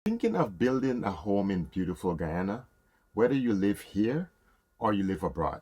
Thinking of building a home in beautiful Guyana, whether you live here or you live abroad,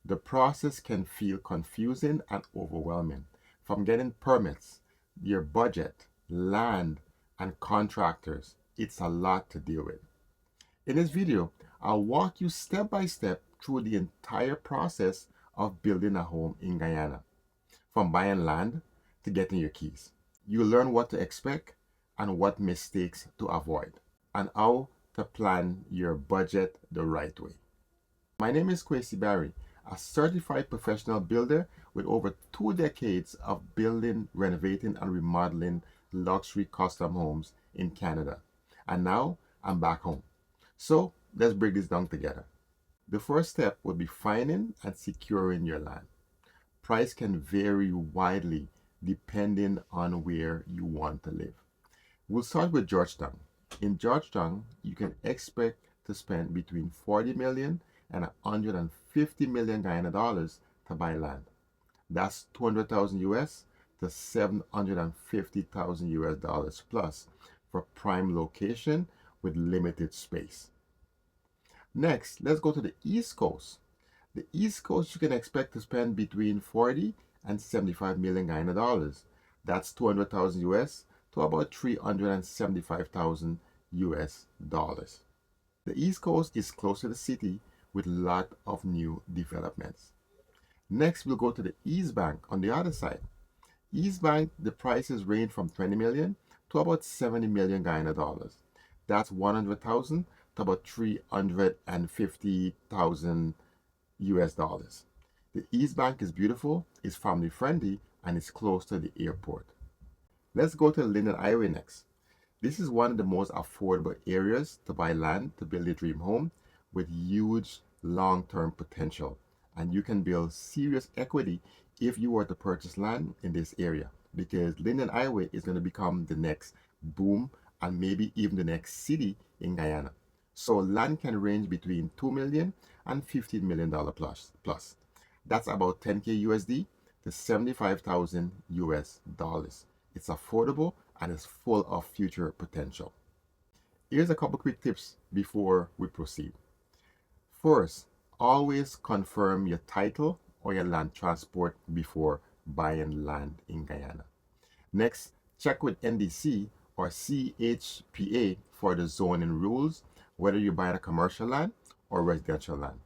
the process can feel confusing and overwhelming. From getting permits, your budget, land, and contractors, it's a lot to deal with. In this video, I'll walk you step by step through the entire process of building a home in Guyana, from buying land to getting your keys. You'll learn what to expect and what mistakes to avoid, and how to plan your budget the right way. My name is Quacy Barry, a certified professional builder with over 2 decades of building, renovating, and remodeling luxury custom homes in Canada. And now I'm back home. So let's break this down together. The first step would be finding and securing your land. Price can vary widely depending on where you want to live. We'll start with Georgetown. In Georgetown, you can expect to spend between 40 million and 150 million Guyana dollars to buy land. That's 200,000 US to 750,000 US dollars plus for prime location with limited space. Next, let's go to the East Coast. The East Coast, you can expect to spend between 40 and 75 million Guyana dollars. That's 200,000 US to about 375,000 US dollars. The East Coast is close to the city with a lot of new developments. Next, we'll go to the East Bank on the other side. East Bank, the prices range from 20 million to about 70 million Guyana dollars. That's 100,000 to about 350,000 US dollars. The East Bank is beautiful, is family friendly, and is close to the airport. Let's go to the Linden Highway next. This is one of the most affordable areas to buy land to build a dream home with huge long-term potential. And you can build serious equity if you were to purchase land in this area, because Linden Highway is going to become the next boom and maybe even the next city in Guyana. So land can range between $2 million and $15 million plus. That's about 10K USD to 75,000 US dollars. It's affordable and is full of future potential. Here's a couple quick tips before we proceed. First, always confirm your title or your land transport before buying land in Guyana. Next, check with NDC or CHPA for the zoning rules, whether you're buying a commercial land or residential land.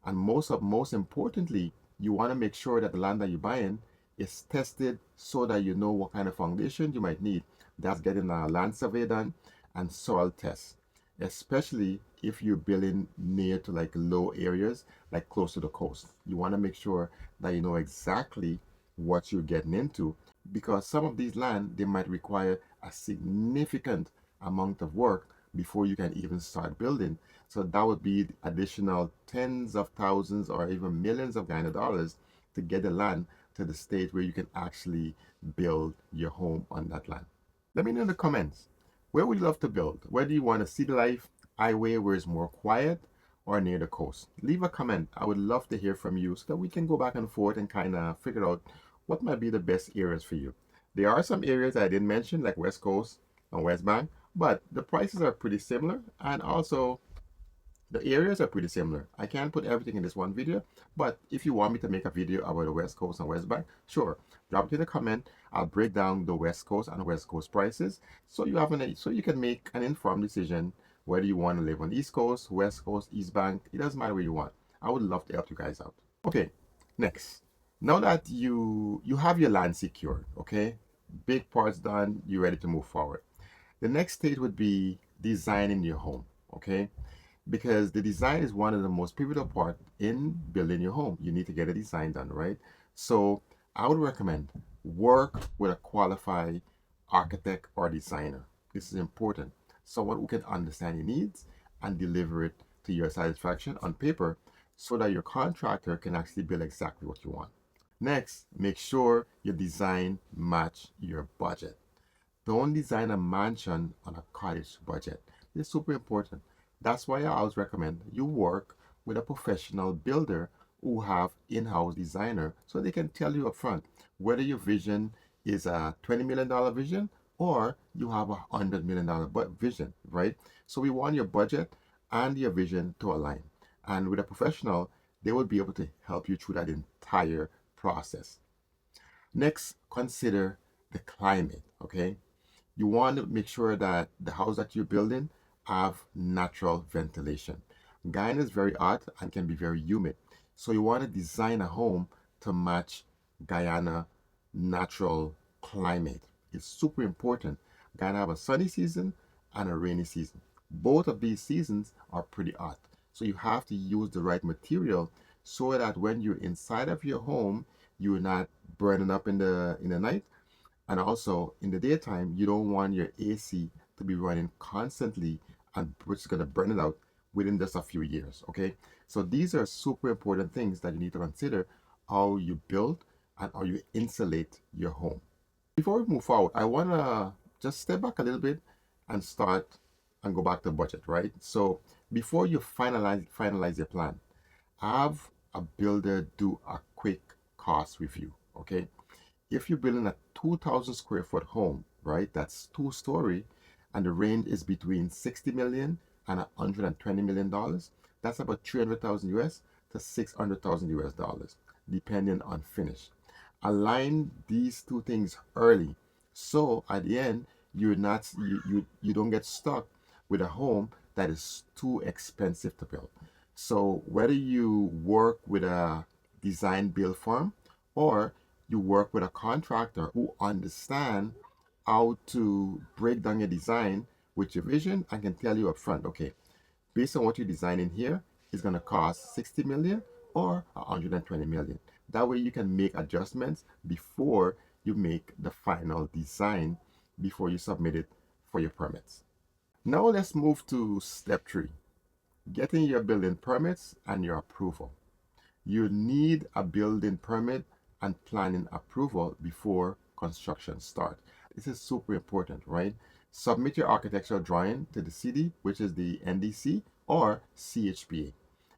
And most importantly, you want to make sure that the land that you're buying is tested so that you know what kind of foundation you might need. That's getting a land survey done and soil tests, especially if you're building near to like low areas, like close to the coast. You want to make sure that you know exactly what you're getting into, because some of these land, they might require a significant amount of work before you can even start building. So that would be additional tens of thousands or even millions of Guyana dollars to get the land to the state where you can actually build your home on that land. Let me know in the comments, where would you love to build? Where do you want a city life highway where it's more quiet, or near the coast? Leave a comment. I would love to hear from you so that we can go back and forth and kind of figure out what might be the best areas for you. There are some areas I didn't mention, like West Coast and West Bank, but the prices are pretty similar, and also the areas are pretty similar. I can't put everything in this one video, but if you want me to make a video about the West Coast and West Bank, sure, drop it in the comment. I'll break down the West Coast and West Coast prices so you can make an informed decision whether you want to live on the East Coast, West Coast, East Bank. It doesn't matter where you want. I would love to help you guys out. Okay, next. Now that you have your land secured, okay, big parts done, you're ready to move forward. The next stage would be designing your home, okay? Because the design is one of the most pivotal part in building your home. You need to get a design done, right? So I would recommend work with a qualified architect or designer. This is important. Someone who can understand your needs and deliver it to your satisfaction on paper so that your contractor can actually build exactly what you want. Next, make sure your design match your budget. Don't design a mansion on a cottage budget. It's super important. That's why I always recommend you work with a professional builder who have in-house designer so they can tell you upfront whether your vision is a $20 million vision or you have $100 million vision, right? So we want your budget and your vision to align. And with a professional, they will be able to help you through that entire process. Next, consider the climate, okay? You want to make sure that the house that you're building have natural ventilation. Guyana is very hot and can be very humid. So you want to design a home to match Guyana natural climate. It's super important. Guyana have a sunny season and a rainy season. Both of these seasons are pretty hot. So you have to use the right material so that when you're inside of your home, you're not burning up in the night, and also in the daytime, you don't want your AC to be running constantly and which is going to burn it out within just a few years. Okay. So these are super important things that you need to consider how you build and how you insulate your home. Before we move forward, I want to just step back a little bit and start and go back to budget, right? So before you finalize your plan, have a builder do a quick cost review. Okay. If you're building a 2,000 square foot home, right, that's two-story, and the range is between 60 million and 120 million dollars, that's about 300,000 US to 600,000 US dollars, depending on finish. Align these two things early, so at the end you're not you don't get stuck with a home that is too expensive to build. So whether you work with a design build firm or you work with a contractor who understand how to break down your design with your vision and can tell you up front, okay, based on what you're designing here, it's going to cost 60 million or 120 million. That way you can make adjustments before you make the final design, before you submit it for your permits. Now let's move to step 3, getting your building permits and your approval. You need a building permit and planning approval before construction start. This is super important, right? Submit your architectural drawing to the city, which is the NDC or CHPA.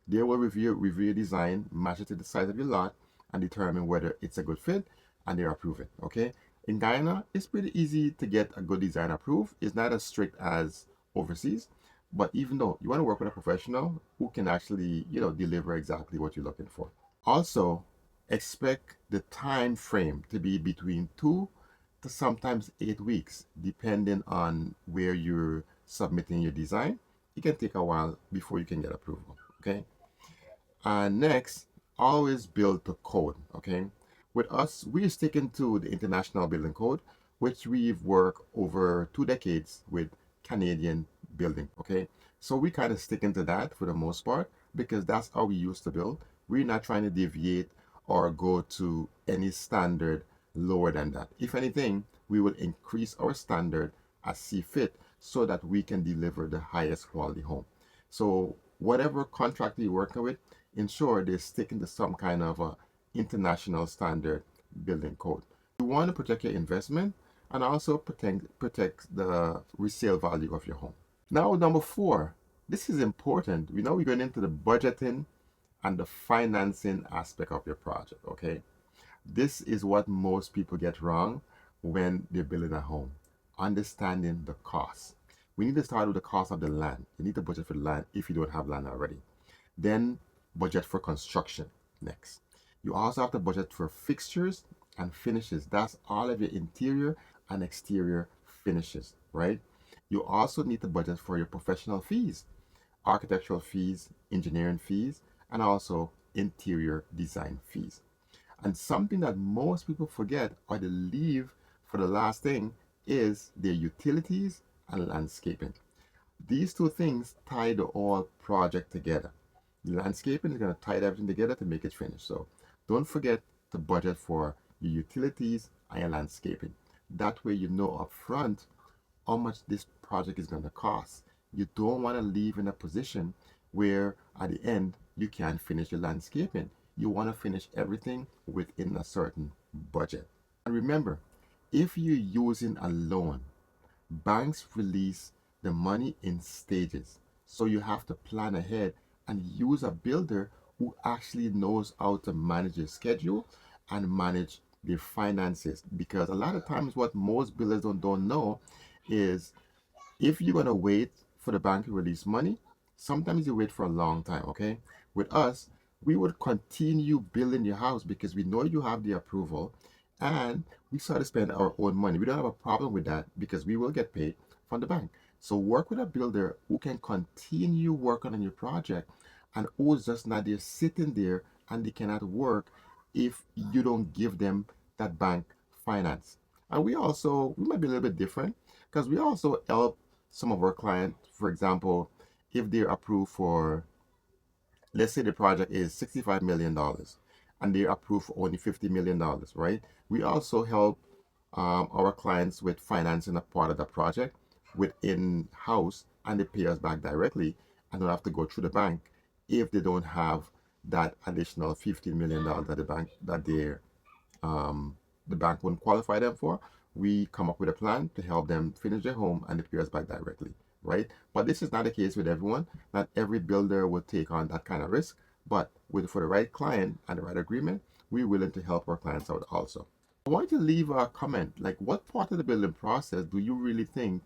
They will review your design, match it to the size of your lot, and determine whether it's a good fit, and they approve it. Okay. In Guyana, it's pretty easy to get a good design approved. It's not as strict as overseas, but even though you want to work with a professional who can actually, deliver exactly what you're looking for. Also, expect the time frame to be between 2 to sometimes 8 weeks, depending on where you're submitting your design. It can take a while before you can get approval. Okay. And next, always build to code. Okay. With us, we're sticking to the International Building Code, which we've worked over 2 decades with Canadian building. Okay. So we kind of sticking to that for the most part because that's how we used to build. We're not trying to deviate or go to any standard lower than that. If anything, we will increase our standard as see fit so that we can deliver the highest quality home. So whatever contractor you're working with, ensure they're sticking to some kind of a international standard building code. You want to protect your investment and also protect the resale value of your home. Now, number 4, this is important. We know we're going into the budgeting and the financing aspect of your project. Okay, this is what most people get wrong when they're building a home. Understanding the cost. We need to start with the cost of the land. You need to budget for the land if you don't have land already. Then budget for construction next. You also have to budget for fixtures and finishes. That's all of your interior and exterior finishes, right? You also need to budget for your professional fees, architectural fees, engineering fees, and also interior design fees. And something that most people forget or they leave for the last thing is their utilities and landscaping. These two things tie the whole project together. The landscaping is going to tie everything together to make it finished. So don't forget to budget for your utilities and your landscaping. That way you know upfront how much this project is going to cost. You don't want to leave in a position where at the end you can't finish your landscaping. You want to finish everything within a certain budget. And remember, if you're using a loan, banks release the money in stages. So you have to plan ahead and use a builder who actually knows how to manage your schedule and manage their finances, because a lot of times what most builders don't know is if you're going to wait for the bank to release money, sometimes you wait for a long time, okay? With us, we would continue building your house because we know you have the approval and we start to spend our own money. We don't have a problem with that because we will get paid from the bank. So work with a builder who can continue working on your project and who's just not there sitting there and they cannot work if you don't give them that bank finance. And we might be a little bit different because we also help some of our clients, for example, if they're approved for, let's say the project is $65 million and they're approved for only $50 million, right? We also help our clients with financing a part of the project within house and they pay us back directly and don't have to go through the bank if they don't have that additional $15 million that the bank wouldn't qualify them for. We come up with a plan to help them finish their home and they pay us back directly, right? But this is not the case with everyone. Not every builder will take on that kind of risk, but for the right client and the right agreement, we're willing to help our clients out also. I want you to leave a comment, like what part of the building process do you really think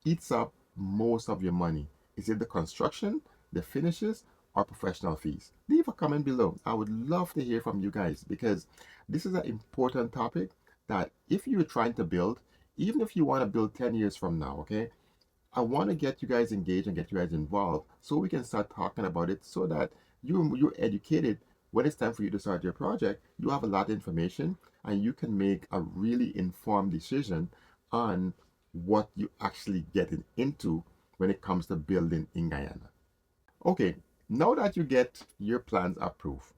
eats up most of your money? Is it the construction, the finishes, or professional fees? Leave a comment below. I would love to hear from you guys because this is an important topic that if you're trying to build, even if you want to build 10 years from now, okay, I want to get you guys engaged and get you guys involved so we can start talking about it so that you're educated when it's time for you to start your project. You have a lot of information and you can make a really informed decision on what you actually getting into when it comes to building in Guyana. Okay, now that you get your plans approved,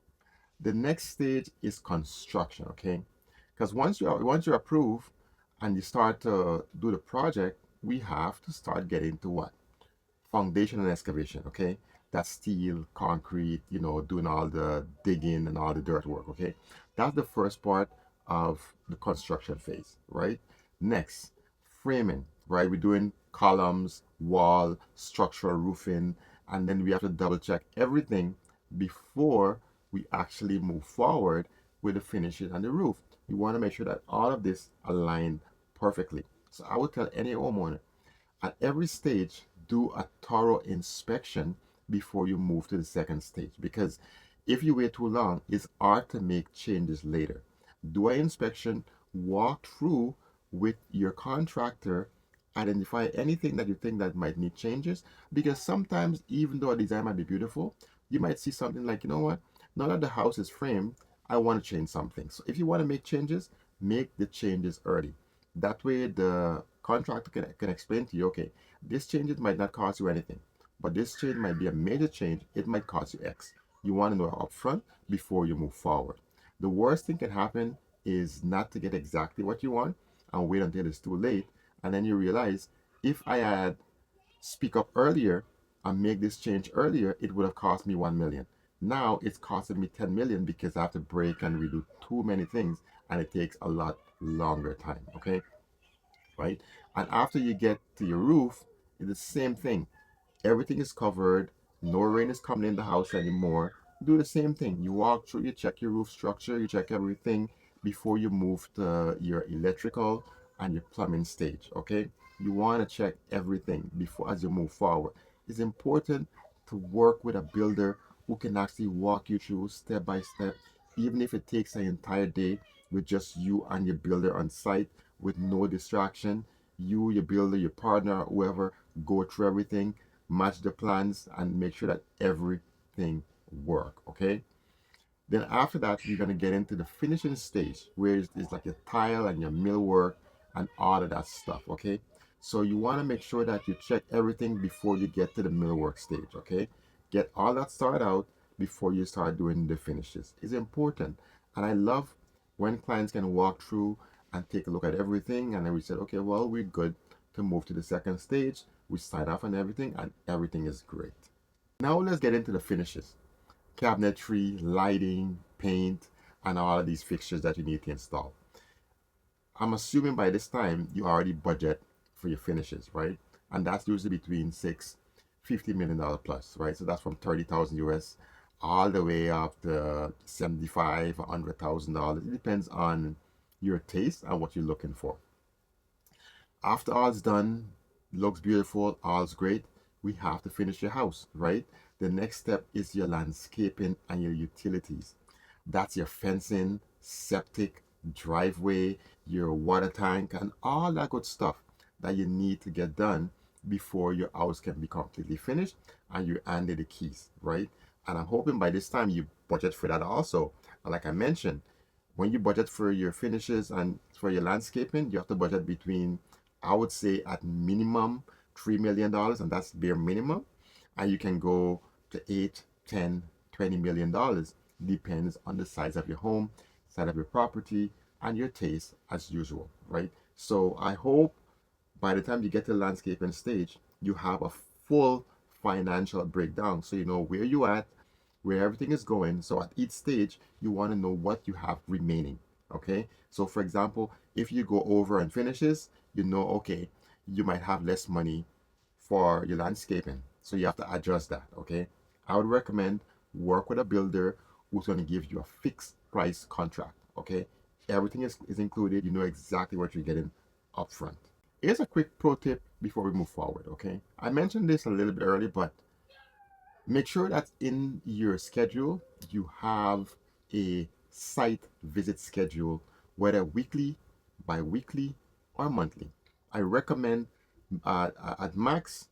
the next stage is construction, okay? Because once you're approved and you start to do the project, we have to start getting to what? Foundation and excavation, okay? That's steel, concrete, doing all the digging and all the dirt work, okay? That's the first part of the construction phase, right? Next, framing, right? We're doing columns, wall, structural roofing, and then we have to double check everything before we actually move forward with the finishes and the roof. We want to make sure that all of this align perfectly. So I would tell any homeowner, at every stage, do a thorough inspection before you move to the second stage. Because if you wait too long, it's hard to make changes later. Do an inspection, walk through with your contractor, identify anything that you think that might need changes. Because sometimes, even though a design might be beautiful, you might see something like, you know what? Now that the house is framed, I want to change something. So if you want to make changes, make the changes early. That way, the contractor can explain to you, okay, this change might not cost you anything, but this change might be a major change. It might cost you X. You want to know upfront before you move forward. The worst thing can happen is not to get exactly what you want and wait until it's too late. And then you realize if I had speak up earlier and make this change earlier, it would have cost me 1 million. Now it's costing me 10 million because I have to break and redo too many things and it takes a lot longer time. Okay, right? And after you get to your roof, it's the same thing. Everything is covered. No rain is coming in the house anymore. Do the same thing. You walk through, you check your roof structure, you check everything before you move to your electrical and your plumbing stage. Okay? You want to check everything before as you move forward. It's important to work with a builder who can actually walk you through step by step, even if it takes an entire day with just you and your builder on site with no distraction. You, your builder, your partner, whoever, go through everything, match the plans, and make sure that everything work. Okay. Then after that, you're gonna get into the finishing stage, where it's like your tile and your millwork and all of that stuff. Okay. So you want to make sure that you check everything before you get to the millwork stage. Okay. Get all that started out before you start doing the finishes. It's important, and I love when clients can walk through and take a look at everything, and then we said, okay, well, we're good to move to the second stage. We sign off on everything, and everything is great. Now let's get into the finishes. Cabinetry, lighting, paint, and all of these fixtures that you need to install. I'm assuming by this time you already budget for your finishes, right? And that's usually between $50 million plus, right? So that's from 30,000 US all the way up to 75, $100,000. It depends on your taste and what you're looking for. After all's done, looks beautiful, all's great, we have to finish your house, right? The next step is your landscaping and your utilities. That's your fencing, septic, driveway, your water tank, and all that good stuff that you need to get done before your house can be completely finished and you handed the keys, right? And I'm hoping by this time you budget for that also. Like I mentioned, when you budget for your finishes and for your landscaping, you have to budget between, I would say, at minimum $3 million, and that's bare minimum. And you can go to 8, 10, $20 million, depends on the size of your home, size of your property, and your taste as usual, right? So I hope by the time you get to the landscaping stage, you have a full financial breakdown so you know where you at, where everything is going. So at each stage, you want to know what you have remaining. Okay. So for example, if you go over and finishes, you know, okay, you might have less money for your landscaping. So you have to adjust that. Okay. I would recommend work with a builder who's going to give you a fixed price contract. Okay. Everything is included. You know exactly what you're getting upfront. Here's a quick pro tip before we move forward. Okay. I mentioned this a little bit earlier, but make sure that in your schedule you have a site visit schedule, whether weekly, bi-weekly, or monthly. I recommend at max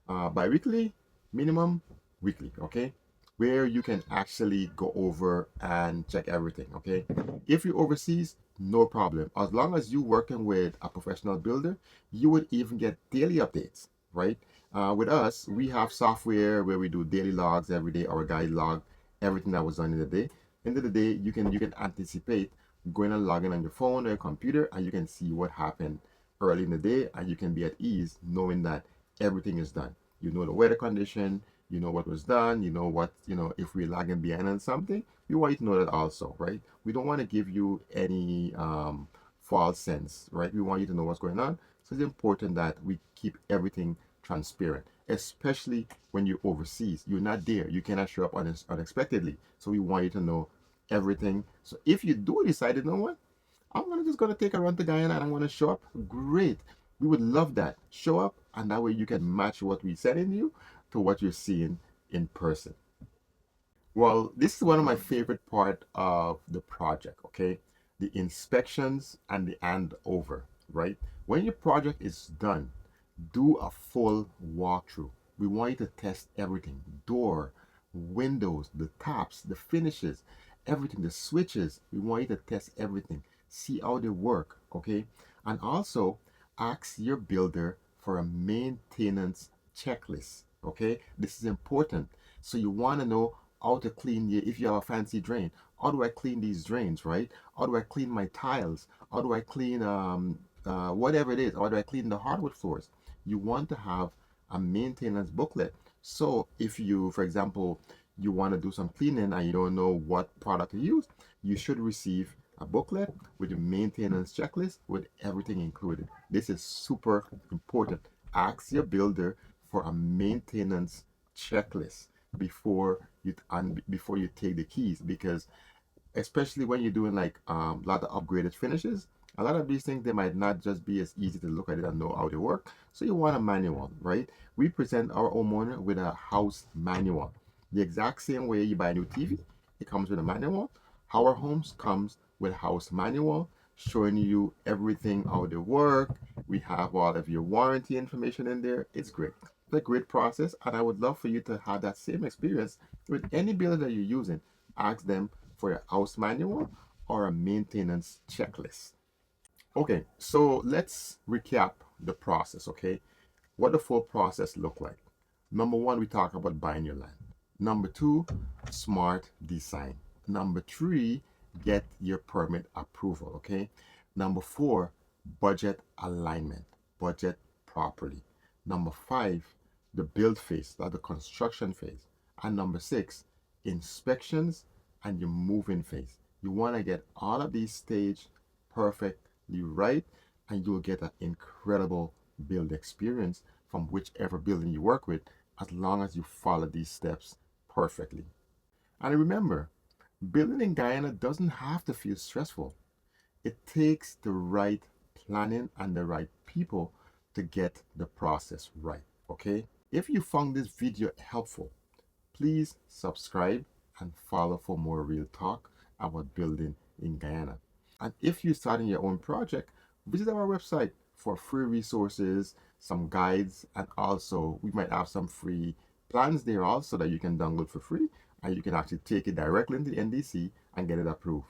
bi-weekly, minimum weekly, okay? Where you can actually go over and check everything, okay? If you're overseas, no problem. As long as you're working with a professional builder, you would even get daily updates, right? With us, we have software where we do daily logs every day, our guide log, everything that was done in the day. End of the day, you can anticipate going and logging on your phone or your computer, and you can see what happened early in the day, and you can be at ease knowing that everything is done. You know the weather condition, you know what was done, you know what, if we're lagging behind on something, we want you to know that also, right? We don't want to give you any false sense, right? We want you to know what's going on. So it's important that we keep everything transparent, especially when you're overseas. You're not there. You cannot show up unexpectedly. So we want you to know everything. So if you do decide, you know what, just gonna take a run to Guyana and I'm gonna show up. Great. We would love that. Show up, and that way you can match what we send in you to what you're seeing in person. Well, this is one of my favorite part of the project, okay? The inspections and the handover, right? When your project is done, do a full walkthrough. We want you to test everything: door, windows, the tops, the finishes, everything, the switches. We want you to test everything, see how they work, okay? And also ask your builder for a maintenance checklist, okay? This is important. So you want to know how to clean if you have a fancy drain. How do I clean these drains, right? How do I clean my tiles? How do I clean whatever it is? How do I clean the hardwood floors? You want to have a maintenance booklet. So if you, for example, you want to do some cleaning and you don't know what product to use, you should receive a booklet with a maintenance checklist with everything included. This is super important. Ask your builder for a maintenance checklist before you take the keys, because especially when you're doing like a lot of upgraded finishes, a lot of these things, they might not just be as easy to look at it and know how they work. So you want a manual, right? We present our homeowner with a house manual. The exact same way you buy a new TV, it comes with a manual. Our homes comes with house manual showing you everything how they work. We have all of your warranty information in there. It's great. It's a great process, and I would love for you to have that same experience with any builder that you're using. Ask them for a house manual or a maintenance checklist. Okay, so let's recap the process, okay? What the full process look like. Number one, we talk about buying your land. Number two, smart design. Number three, get your permit approval, okay? Number four, budget alignment, budget properly. Number five, the build phase, that's the construction phase. And number six, inspections and your moving phase. You want to get all of these staged perfectly right, and you'll get an incredible build experience from whichever building you work with, as long as you follow these steps perfectly. And remember, building in Guyana doesn't have to feel stressful. It takes the right planning and the right people to get the process right, okay? If you found this video helpful, please subscribe and follow for more real talk about building in Guyana. And if you're starting your own project, visit our website for free resources, some guides, and also we might have some free plans there also that you can download for free, and you can actually take it directly into the NDC and get it approved.